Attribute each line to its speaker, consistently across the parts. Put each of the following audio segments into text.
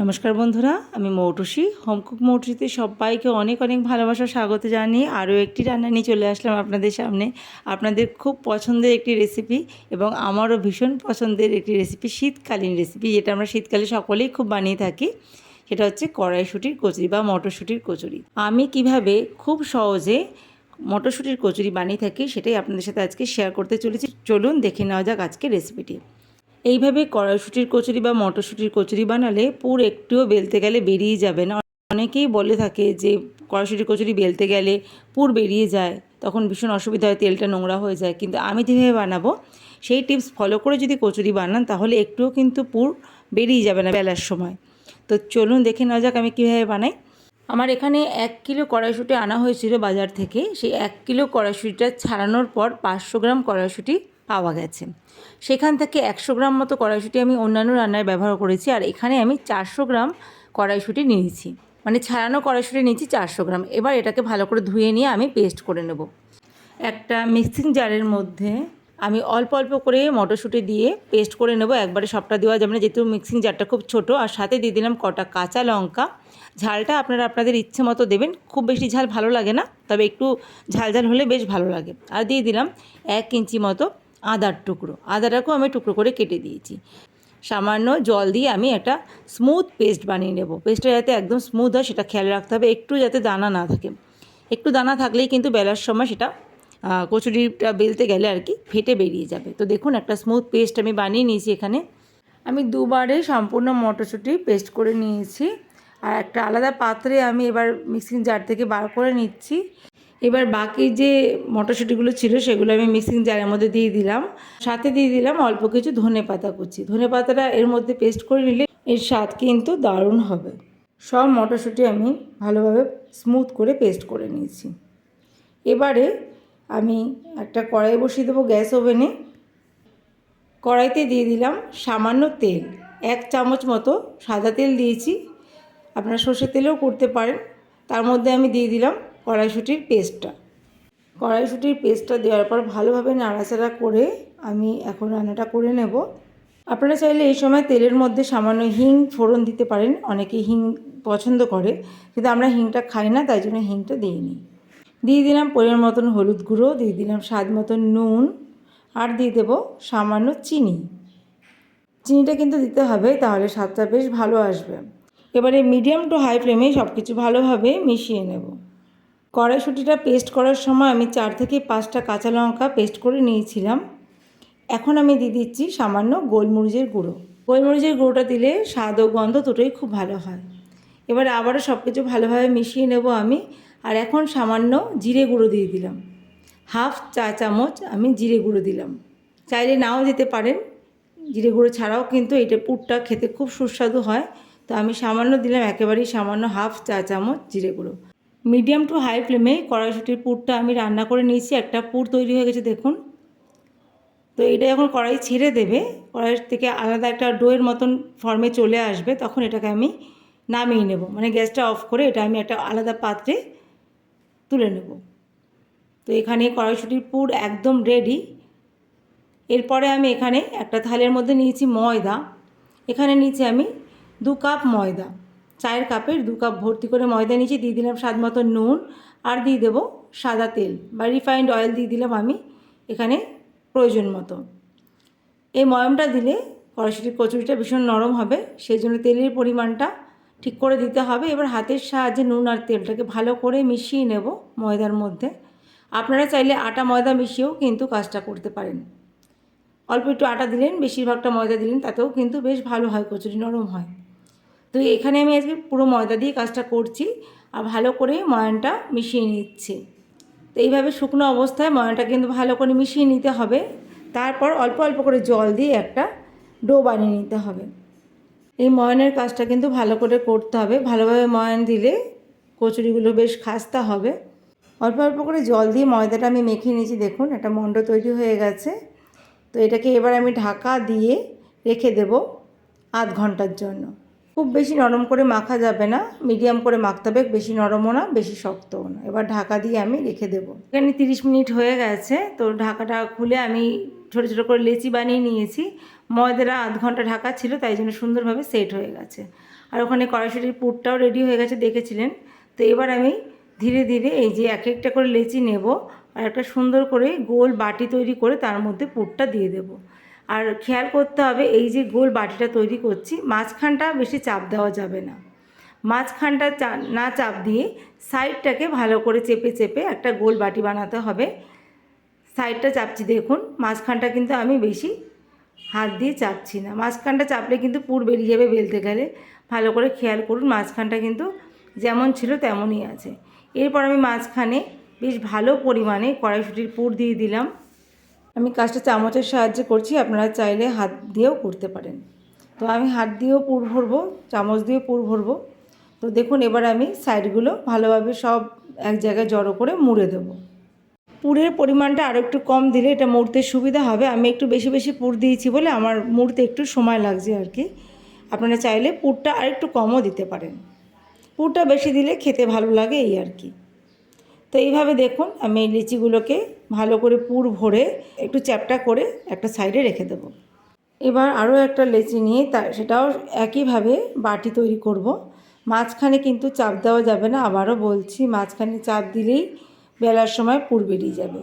Speaker 1: নমস্কার বন্ধুরা, আমি মৌটুসী। হোমকুক মৌটুসিতে সবাইকে অনেক অনেক ভালোবাসা স্বাগত জানিয়ে আরও একটি রান্না নিয়ে চলে আসলাম আপনাদের সামনে। আপনাদের খুব পছন্দের একটি রেসিপি এবং আমারও ভীষণ পছন্দের একটি রেসিপি, শীতকালীন রেসিপি, যেটা আমরা শীতকালে সকলেই খুব বানিয়ে থাকি। সেটা হচ্ছে কড়াইশুঁটির কচুরি বা মটরশুঁটির কচুরি। আমি কিভাবে খুব সহজে মটরশুঁটির কচুরি বানিয়ে থাকি সেটাই আপনাদের সাথে আজকে শেয়ার করতে চলেছি। চলুন দেখে নেওয়া যাক আজকে রেসিপিটি। এইভাবে কড়াইশুঁটির কচুরি বা মটরশুঁটির কচুরি বানালে পুর একটুও বেলতে গেলে বেরিয়ে যাবে না। অনেকেই বলে থাকে যে কড়াইশুঁটির কচুরি বেলতে গেলে পুর বেরিয়ে যায়, তখন ভীষণ অসুবিধা হয়, তেলটা নোংরা হয়ে যায়। কিন্তু আমি যেভাবে বানাবো সেই টিপস ফলো করে যদি কচুরি বানান তাহলে একটুও কিন্তু পুর বেরিয়ে যাবে না বেলার সময়। তো চলুন দেখে নেওয়া যাক আমি কীভাবে বানাই। আমার এখানে 1 কিলো কড়াইশুঁটি আনা হয়েছিল বাজার থেকে। সেই 1 কিলো কড়াইশুঁটিটা ছাড়ানোর পর 500 গ্রাম কড়াইশুঁটি পাওয়া গেছে। সেখান থেকে 100 গ্রাম মতো কড়াইশুঁটি আমি অন্যান্য রান্নায় ব্যবহার করেছি, আর এখানে আমি 400 গ্রাম কড়াইশুঁটি নিয়েছি, মানে ছাড়ানো কড়াইশুঁটি নিয়েছি 400 গ্রাম। এবার এটাকে ভালো করে ধুয়ে নিয়ে আমি পেস্ট করে নেব। একটা মিক্সিং জারের মধ্যে আমি অল্প অল্প করে মটরশুঁটি দিয়ে পেস্ট করে নেব। একবারে সবটা দেওয়া যাবে না, যেহেতু মিক্সিং জারটা খুব ছোট। আর সাথে দিয়ে দিলাম কটা কাঁচা লঙ্কা। ঝালটা আপনারা আপনাদের ইচ্ছে মতো দেবেন, খুব বেশি ঝাল ভালো লাগে না, তবে একটু ঝাল ঝাল হলে বেশ ভালো লাগে। আর দিয়ে দিলাম 1 ইঞ্চি মতো আদার টুকরো। আদাটাকেও আমি টুকরো করে কেটে দিয়েছি। সামান্য জল দিয়ে আমি একটা স্মুথ পেস্ট বানিয়ে নেব। পেস্টটা যাতে একদম স্মুথ হয় সেটা খেয়াল রাখতে হবে, একটু যাতে দানা না থাকে। একটু দানা থাকলেই কিন্তু বেলার সময় সেটা কচুরিটা বেলতে গেলে আর কি ফেটে বেরিয়ে যাবে। তো দেখুন একটা স্মুথ পেস্ট আমি বানিয়ে নিয়েছি। এখানে আমি দুবারে সম্পূর্ণ মটরশুঁটি পেস্ট করে নিয়েছি। আর একটা আলাদা পাত্রে আমি এবার মিক্সিং জার থেকে বার করে নিচ্ছি। এবার বাকি যে মটরশুঁটিগুলো ছিল সেগুলো আমি মিক্সিং জারের মধ্যে দিয়ে দিলাম। সাথে দিয়ে দিলাম অল্প কিছু ধনেপাতা কুচি। ধনেপাতাটা এর মধ্যে পেস্ট করে নিলে এর স্বাদ কিন্তু দারুণ হবে। সব মটরশুঁটি আমি ভালোভাবে স্মুথ করে পেস্ট করে নিয়েছি। এবারে আমি একটা কড়াই বসিয়ে দেবো গ্যাস ওভেনে। কড়াইতে দিয়ে দিলাম সামান্য তেল, 1 চামচ মতো সাদা তেল দিয়েছি, আপনারা সর্ষের তেলেও করতে পারেন। তার মধ্যে আমি দিয়ে দিলাম কড়াইশুঁটির পেস্টটা। কড়াইশুঁটির পেস্টটা দেওয়ার পর ভালোভাবে নাড়াচাড়া করে আমি এখন রান্নাটা করে নেব। আপনারা চাইলে এই সময় তেলের মধ্যে সামান্য হিং ফোড়ন দিতে পারেন, অনেকে হিং পছন্দ করে, কিন্তু আমরা হিংটা খাই না, তাই জন্য হিংটা দিইনি। দিয়ে দিলাম পরিমাণ মতন হলুদ গুঁড়ো, দিয়ে দিলাম স্বাদ মতন নুন, আর দিয়ে দেবো সামান্য চিনি। চিনিটা কিন্তু দিতে হবে, তাহলে স্বাদটা বেশ ভালো আসবে। এবারে মিডিয়াম টু হাই ফ্লেমে সব কিছু ভালোভাবে মিশিয়ে নেব। কড়াইশুঁটিটা পেস্ট করার সময় আমি 4 থেকে 5টা কাঁচা লঙ্কা পেস্ট করে নিয়েছিলাম। এখন আমি দিয়ে দিচ্ছি সামান্য গোলমরিচের গুঁড়ো। গোলমরিচের গুঁড়োটা দিলে স্বাদ ও গন্ধ দুটোই খুব ভালো হয়। এবার আবারও সব কিছু ভালোভাবে মিশিয়ে নেব আমি। আর এখন সামান্য জিরে গুঁড়ো দিয়ে দিলাম, 1/2 চা চামচ আমি জিরে গুঁড়ো দিলাম। চাইলে নাও দিতে পারেন, জিরে গুঁড়ো ছাড়াও কিন্তু এটা পুরটা খেতে খুব সুস্বাদু হয়। তো আমি সামান্য দিলাম, একেবারেই সামান্য 1/2 চা চামচ জিরে গুঁড়ো। মিডিয়াম টু হাই ফ্লেমে কড়াইশুঁটির পুরটা আমি রান্না করে নিয়েছি। একটা পুর তৈরি হয়ে গেছে দেখুন। তো এটা যখন কড়াই ছেড়ে দেবে, কড়াই থেকে আলাদা একটা ডোয়ের মতন ফর্মে চলে আসবে, তখন এটাকে আমি নামিয়ে নেব, মানে গ্যাসটা অফ করে এটা আমি একটা আলাদা পাত্রে তুলে নেব। তো এখানে কড়াইশুঁটির পুর একদম রেডি। এরপরে আমি এখানে একটা থালের মধ্যে নিয়েছি ময়দা। এখানে নিয়েছি আমি 2 কাপ ময়দা, চায়ের কাপের 2 কাপ ভর্তি করে ময়দা নিয়েছি। দিয়ে দিলাম স্বাদ মতো নুন, আর দিয়ে দেবো সাদা তেল বা রিফাইন্ড অয়েল দিয়ে দিলাম আমি এখানে প্রয়োজন মতো। এই ময়মটা দিলে কড়াইশুঁটির কচুরিটা ভীষণ নরম হবে, সেই জন্য তেলের পরিমাণটা ঠিক করে দিতে হবে। এবার হাতের সাহায্যে নুন আর তেলটাকে ভালো করে মিশিয়ে নেব ময়দার মধ্যে। আপনারা চাইলে আটা ময়দা মিশিয়েও কিন্তু কাজটা করতে পারেন। অল্প একটু আটা দিলেন, বেশিরভাগটা ময়দা দিলেন, তাতেও কিন্তু বেশ ভালো হয়, কচুরি নরম হয়। তো এখানে আমি আজকে পুরো ময়দা দিয়ে কাজটা করছি আর ভালো করে ময়ানটা মিশিয়ে নিচ্ছি। তো এইভাবে শুকনো অবস্থায় ময়ানটা কিন্তু ভালো করে মিশিয়ে নিতে হবে। তারপর অল্প অল্প করে জল দিয়ে একটা ডো বানিয়ে নিতে হবে। এই ময়ানের কাজটা কিন্তু ভালো করে করতে হবে, ভালোভাবে ময়ান দিলে কচুরিগুলো বেশ খাস্তা হবে। অল্প অল্প করে জল দিয়ে ময়দাটা আমি মেখে নিয়েছি, দেখুন একটা মণ্ড তৈরি হয়ে গেছে। তো এটাকে এবার আমি ঢাকা দিয়ে রেখে দেব আধ ঘন্টার জন্য। খুব বেশি নরম করে মাখা যাবে না, মিডিয়াম করে মাখতে হবে, বেশি নরমও না বেশি শক্তও না। এবার ঢাকা দিয়ে আমি রেখে দেবো। এখানে 30 মিনিট হয়ে গেছে। তো ঢাকাটা খুলে আমি ছোটো ছোটো করে লেচি বানিয়ে নিয়েছি। ময়দাটা আধ ঘন্টা ঢাকা ছিল, তাই জন্য সুন্দরভাবে সেট হয়ে গেছে। আর ওখানে কড়াইশুঁটির পুরটাও রেডি হয়ে গেছে, দেখেছিলেন। তো এবার আমি ধীরে ধীরে এই যে এক একটা করে লেচি নেব আর একটা সুন্দর করে গোল বাটি তৈরি করে তার মধ্যে পুরটা দিয়ে দেব। আর খেয়াল করতে হবে, এই যে গোল বাটিটা তৈরি করছি, মাঝখানটা বেশি চাপ দেওয়া যাবে না। মাঝখানটা না চাপ দিয়ে সাইডটাকে ভালো করে চেপে চেপে একটা গোল বাটি বানাতে হবে। সাইডটা চাপছি দেখুন, মাঝখানটা কিন্তু আমি বেশি হাত দিয়ে চাপছি না। মাঝখানটা চাপলে কিন্তু পুর বেরিয়ে যাবে বেলতে গেলে। ভালো করে খেয়াল করুন, মাঝখানটা কিন্তু যেমন ছিল তেমনই আছে। এরপর আমি মাঝখানে বেশ ভালো পরিমাণে কড়াইশুঁটির পুর দিয়ে দিলাম। আমি কাজটা চামচের সাহায্যে করছি, আপনারা চাইলে হাত দিয়েও করতে পারেন। তো আমি হাত দিয়েও পুর ভরবো, চামচ দিয়েও পুর ভরবো। তো দেখুন, এবার আমি সাইডগুলো ভালোভাবে সব এক জায়গায় জড়ো করে মুড়ে দেবো। পুরের পরিমাণটা আরও একটু কম দিলে এটা মুড়তে সুবিধা হবে। আমি একটু বেশি বেশি পুর দিয়েছি বলে আমার মুড়তে একটু সময় লাগছে আর কি। আপনারা চাইলে পুরটা আরেকটু কমও দিতে পারেন। পুরটা বেশি দিলে খেতে ভালো লাগে এই আর কি। তো এইভাবে দেখুন, আমি এই লিচিগুলোকে ভালো করে পুর ভরে একটু চ্যাপটা করে একটা সাইডে রেখে দেবো। এবার আরও একটা লেচি নিয়ে সেটাও একইভাবে বাটি তৈরি করব। মাঝখানে কিন্তু চাপ দেওয়া যাবে না, আবারও বলছি, মাঝখানে চাপ দিলেই বেলার সময় পুর বেরিয়ে যাবে।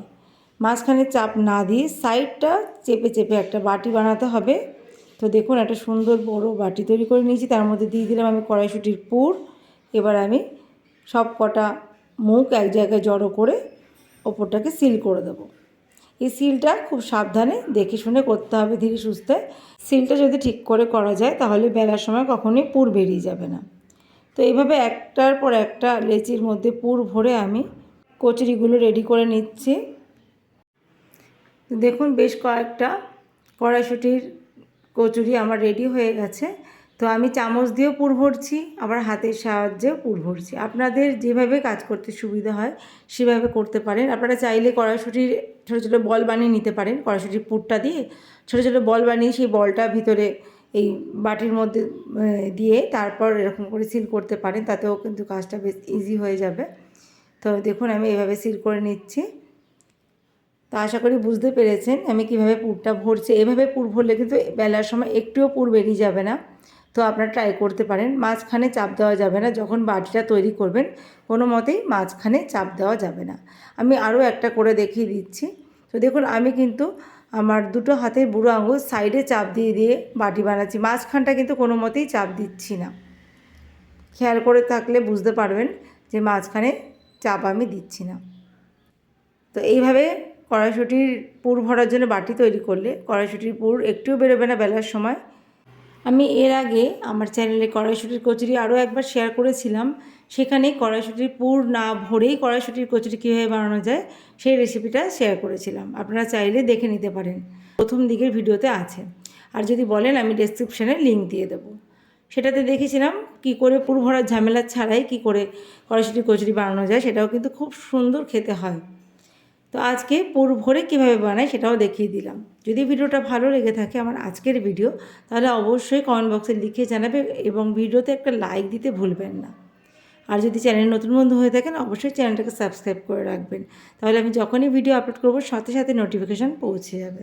Speaker 1: মাঝখানে চাপ না দিয়ে সাইডটা চেপে চেপে একটা বাটি বানাতে হবে। তো দেখুন, একটা সুন্দর বড় বাটি তৈরি করে নিয়েছি, তার মধ্যে দিয়ে দিলাম আমি কড়াইশুঁটির পুর। এবার আমি সব কটা মুখ এক জায়গায় জড়ো করে ওপরটাকে সিল করে দেবো। এই সিলটা খুব সাবধানে দেখে শুনে করতে হবে, ধীরে সুস্থে। সিলটা যদি ঠিক করে করা যায় তাহলে বেলার সময় কখনোই পুর বেরিয়ে যাবে না। তো এইভাবে একটার পর একটা লেচির মধ্যে পুর ভরে আমি কচুরিগুলো রেডি করে নিচ্ছি। দেখুন, বেশ কয়েকটা কড়াইশুঁটির কচুরি আমার রেডি হয়ে গেছে। তো আমি চামচ দিয়েও পুর ভরছি, আবার হাতের সাহায্যেও পুর ভরছি। আপনাদের যেভাবে কাজ করতে সুবিধা হয় সেভাবে করতে পারেন। আপনারা চাইলে কড়াইশুঁটির ছোটো ছোটো বল বানিয়ে নিতে পারেন। কড়াইশুঁটির পুরটা দিয়ে ছোটো ছোটো বল বানিয়ে সেই বলটা ভিতরে এই বাটির মধ্যে দিয়ে তারপর এরকম করে সিল করতে পারেন, তাতেও কিন্তু কাজটা বেশ ইজি হয়ে যাবে। তো দেখুন, আমি এভাবে সিল করে নিচ্ছি। তো আশা করি বুঝতে পেরেছেন আমি কিভাবে পুরটা ভরছি। এভাবে পুর ভরলে কিন্তু বেলার সময় একটুও পুর বেরিয়ে যাবে না। তো আপনারা ট্রাই করতে পারেন। মাঝখানে চাপ দেওয়া যাবে না, যখন বাটিটা তৈরি করবেন কোনো মতেই মাঝখানে চাপ দেওয়া যাবে না। আমি আরও একটা করে দেখিয়ে দিচ্ছি। তো দেখুন, আমি কিন্তু আমার দুটো হাতের বুড়ো আঙুল সাইডে চাপ দিয়ে দিয়ে বাটি বানাচ্ছি, মাঝখানটা কিন্তু কোনো মতেই চাপ দিচ্ছি না। খেয়াল করে থাকলে বুঝতে পারবেন যে মাঝখানে চাপ আমি দিচ্ছি না। তো এইভাবে কড়াইশুঁটির পুর ভরার জন্য বাটি তৈরি করলে কড়াইশুঁটির পুর একটুও বেরোবে না বেলার সময়। আমি এর আগে আমার চ্যানেলে কড়াইশুঁটির কচুরি আরও একবার শেয়ার করেছিলাম। সেখানে কড়াইশুঁটির পুর না ভরেই কড়াইশুঁটির কচুরি কীভাবে বানানো যায় সেই রেসিপিটা শেয়ার করেছিলাম। আপনারা চাইলে দেখে নিতে পারেন, প্রথম দিকের ভিডিওতে আছে। আর যদি বলেন আমি ডেসক্রিপশানে লিঙ্ক দিয়ে দেবো। সেটাতে দেখেছিলাম কী করে পুর ভরার ঝামেলা ছাড়াই কী করে কড়াইশুঁটির কচুরি বানানো যায়, সেটাও কিন্তু খুব সুন্দর খেতে হয়। তো আজকে পুর ভরে কীভাবে বানাই সেটাও দেখিয়ে দিলাম। যদি ভিডিওটা ভালো লেগে থাকে আমার আজকের ভিডিও, তাহলে অবশ্যই কমেন্ট বক্সে লিখে জানাবে এবং ভিডিওতে একটা লাইক দিতে ভুলবেন না। আর যদি চ্যানেল নতুন বন্ধু হয়ে থাকেন অবশ্যই চ্যানেলটাকে সাবস্ক্রাইব করে রাখবেন, তাহলে আমি যখনই ভিডিও আপলোড করব সাথে সাথে নোটিফিকেশান পৌঁছে যাবে।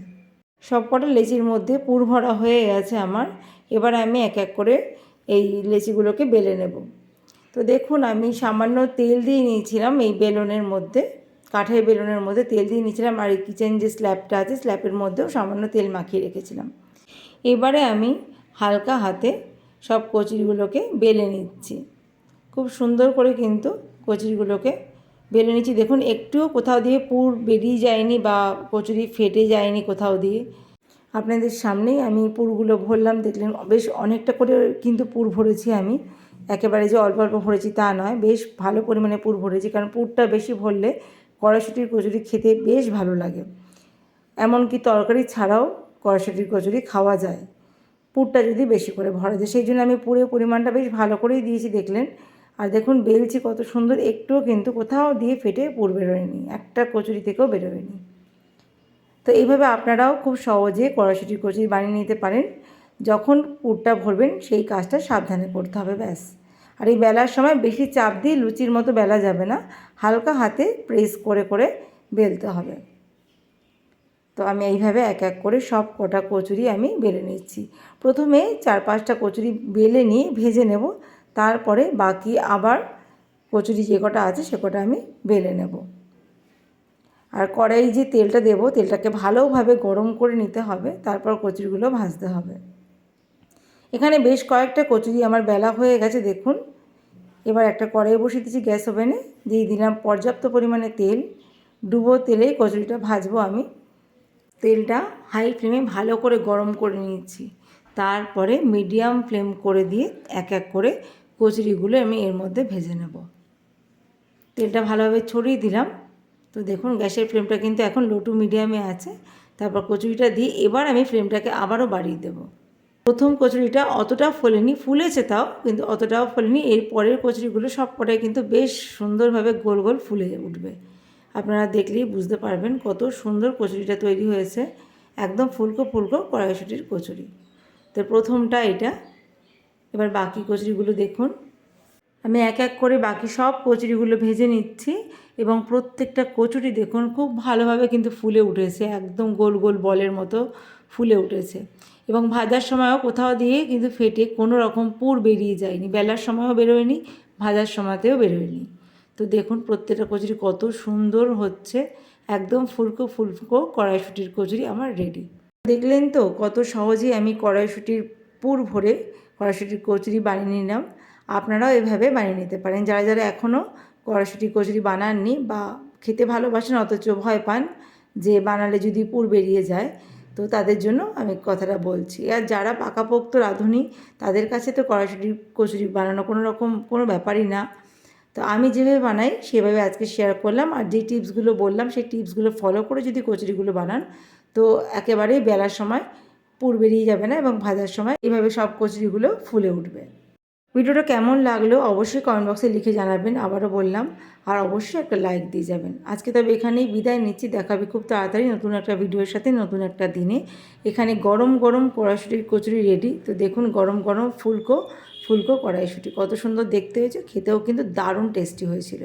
Speaker 1: সব কটা লেচির মধ্যে পুর ভরা হয়ে গেছে আমার। এবার আমি এক এক করে এই লেচিগুলোকে বেলে নেব। তো দেখুন, আমি সামান্য তেল দিয়ে নিয়েছিলাম এই বেলনের মধ্যে, কাঠের বেলনের মধ্যে তেল দিয়ে নিয়েছিলাম। আর এই কিচেন যে স্ল্যাবটা আছে স্ল্যাবের মধ্যেও সামান্য তেল মাখিয়ে রেখেছিলাম। এবারে আমি হালকা হাতে সব কচুরিগুলোকে বেলে নিচ্ছি। খুব সুন্দর করে কিন্তু কচুরিগুলোকে বেলে নিচ্ছি। দেখুন, একটুও কোথাও দিয়ে পুর বেরিয়ে যায়নি বা কচুরি ফেটে যায়নি কোথাও দিয়ে। আপনাদের সামনেই আমি পুরগুলো ভরলাম, দেখলেন বেশ অনেকটা করে কিন্তু পুর ভরেছি আমি। একেবারে যে অল্প অল্প ভরেছি তা নয়, বেশ ভালো পরিমাণে পুর ভরেছি। কারণ পুরটা বেশি ভরলে কড়াইশুঁটির কচুরি খেতে বেশ ভালো লাগে। এমনকি তরকারি ছাড়াও কড়াইশুঁটির কচুরি খাওয়া যায় পুরটা যদি বেশি করে ভরা যায়। সেই জন্য আমি পুরের পরিমাণটা বেশ ভালো করেই দিয়েছি, দেখলেন। আর দেখুন বেলছি কত সুন্দর, একটুও কিন্তু কোথাও দিয়ে ফেটে পুর বেরোয়নি, একটা কচুরি থেকেও বেরোয়নি। তো এইভাবে আপনারাও খুব সহজে কড়াইশুঁটির কচুরি বানিয়ে নিতে পারেন। যখন পুরটা ভরবেন সেই কাজটা সাবধানে করতে হবে, ব্যাস। আর এই বেলার সময় বেশি চাপ দিয়ে লুচির মতো বেলা যাবে না, হালকা হাতে প্রেস করে করে বেলতে হবে। তো তো আমি এইভাবে এক এক করে সব কটা কচুরি আমি বেলে নিচ্ছি। প্রথমে 4-5টা কচুরি বেলে নিয়ে ভেজে নেব, তারপরে বাকি আবার কচুরি যে কটা আছে সে কটা আমি বেলে নেব। আর কড়াই যে তেলটা দেব, তেলটাকে ভালোভাবে গরম করে নিতে হবে, তারপর কচুরিগুলো ভাজতে হবে। এখানে বেশ কয়েকটা কচুরি আমার বেলা হয়ে গেছে দেখুন। এবার একটা কড়াই বসিয়ে দিয়েছি গ্যাস ওভেনে, দিয়ে দিলাম পর্যাপ্ত পরিমাণে তেল। ডুবো তেলে কচুরিটা ভাজবো আমি। তেলটা হাই ফ্লেমে ভালো করে গরম করে নিচ্ছি, তারপরে মিডিয়াম ফ্লেম করে দিয়ে এক এক করে কচুরিগুলো আমি এর মধ্যে ভেজে নেব। তেলটা ভালোভাবে ছড়িয়ে দিলাম। তো দেখুন গ্যাসের ফ্লেমটা কিন্তু এখন লো টু মিডিয়ামে আছে। তারপর কচুরিটা দিয়ে এবার আমি ফ্লেমটাকে আবারও বাড়িয়ে দেব। প্রথম কচুরিটা অতটাও ফোলেনি, ফুলেছে তাও, কিন্তু অতটাও ফোলেনি। এর পরের কচুরিগুলো সব কটাই কিন্তু বেশ সুন্দরভাবে গোল গোল ফুলে উঠবে। আপনারা দেখলেই বুঝতে পারবেন কত সুন্দর কচুরিটা তৈরি হয়েছে, একদম ফুলকো ফুলকো কড়াইশুঁটির কচুরি। তো প্রথমটা এটা। এবার বাকি কচুরিগুলো দেখুন, আমি এক এক করে বাকি সব কচুরিগুলো ভেজে নিচ্ছি এবং প্রত্যেকটা কচুরি দেখুন খুব ভালোভাবে কিন্তু ফুলে উঠেছে, একদম গোল গোল বলের মতো ফুলে উঠেছে। এবং ভাজার সময়ও কোথাও দিয়ে কিন্তু ফেটে কোনো রকম পুর বেরিয়ে যায়নি, বেলার সময়ও বেরোয়নি, ভাজার সময়তেও বেরোয়নি। তো দেখুন প্রত্যেকটা কচুরি কত সুন্দর হচ্ছে, একদম ফুলকো ফুলকো কড়াইশুঁটির কচুরি আমার রেডি। দেখলেন তো কত সহজেই আমি কড়াইশুঁটির পুর ভরে কড়াইশুঁটির কচুরি বানিয়ে নিলাম। আপনারাও এভাবে বানিয়ে নিতে পারেন। যারা যারা এখনও কড়াইশুঁটির কচুরি বানাননি বা খেতে ভালোবাসেন অথচ ভয় পান যে বানালে যদি পুর বেরিয়ে যায়, তো তাদের জন্য আমি কথাটা বলছি। আর যারা পাকাপোক্ত রাঁধুনি তাদের কাছে তো কড়াইশুঁটির কচুরি বানানো কোনো ব্যাপারই না। তো আমি যেভাবে বানাই সেভাবে আজকে শেয়ার করলাম। আর যে টিপসগুলো বললাম সেই টিপসগুলো ফলো করে যদি কচুরিগুলো বানান তো একেবারেই বেলার সময় পুর বেরিয়ে যাবে না এবং ভাজার সময় এভাবে সব কচুরিগুলো ফুলে উঠবে। ভিডিওটা কেমন লাগলো অবশ্যই কমেন্ট বক্সে লিখে জানাবেন, আবারও বললাম। আর অবশ্যই একটা লাইক দিয়ে যাবেন। আজকে তবে এখানেই বিদায় নিচ্ছি, দেখা হবে খুব তাড়াতাড়ি নতুন একটা ভিডিওর সাথে নতুন একটা দিনে। এখানে গরম গরম কড়াইশুঁটির কচুরি রেডি। তো দেখুন গরম গরম ফুলকো ফুলকো কড়াইশুঁটি কত সুন্দর দেখতে হয়েছে, খেতেও কিন্তু দারুণ টেস্টি হয়েছিল।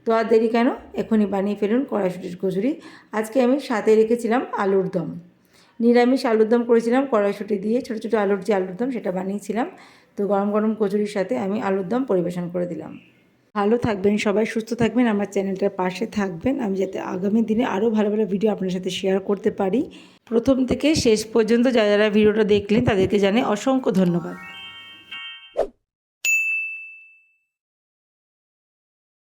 Speaker 1: তো আর দেরি কেন, এখনই বানিয়ে ফেলুন কড়াইশুঁটির কচুরি। আজকে আমি সাথে রেখেছিলাম আলুর দম, নিরামিষ আলুর দম করেছিলাম কড়াইশুঁটি দিয়ে, ছোটো ছোটো আলুর যে আলুর দম সেটা বানিয়েছিলাম। তো গরম গরম কচুরির সাথে আমি আলুর দম পরিবেশন করে দিলাম। ভালো থাকবেন সবাই, সুস্থ থাকবেন, আমার চ্যানেলটার পাশে থাকবেন, আমি যাতে আগামী দিনে আরও ভালো ভালো ভিডিও আপনার সাথে শেয়ার করতে পারি। প্রথম থেকে শেষ পর্যন্ত যারা যারা ভিডিওটা দেখলেন তাদেরকে জানাই অসংখ্য ধন্যবাদ।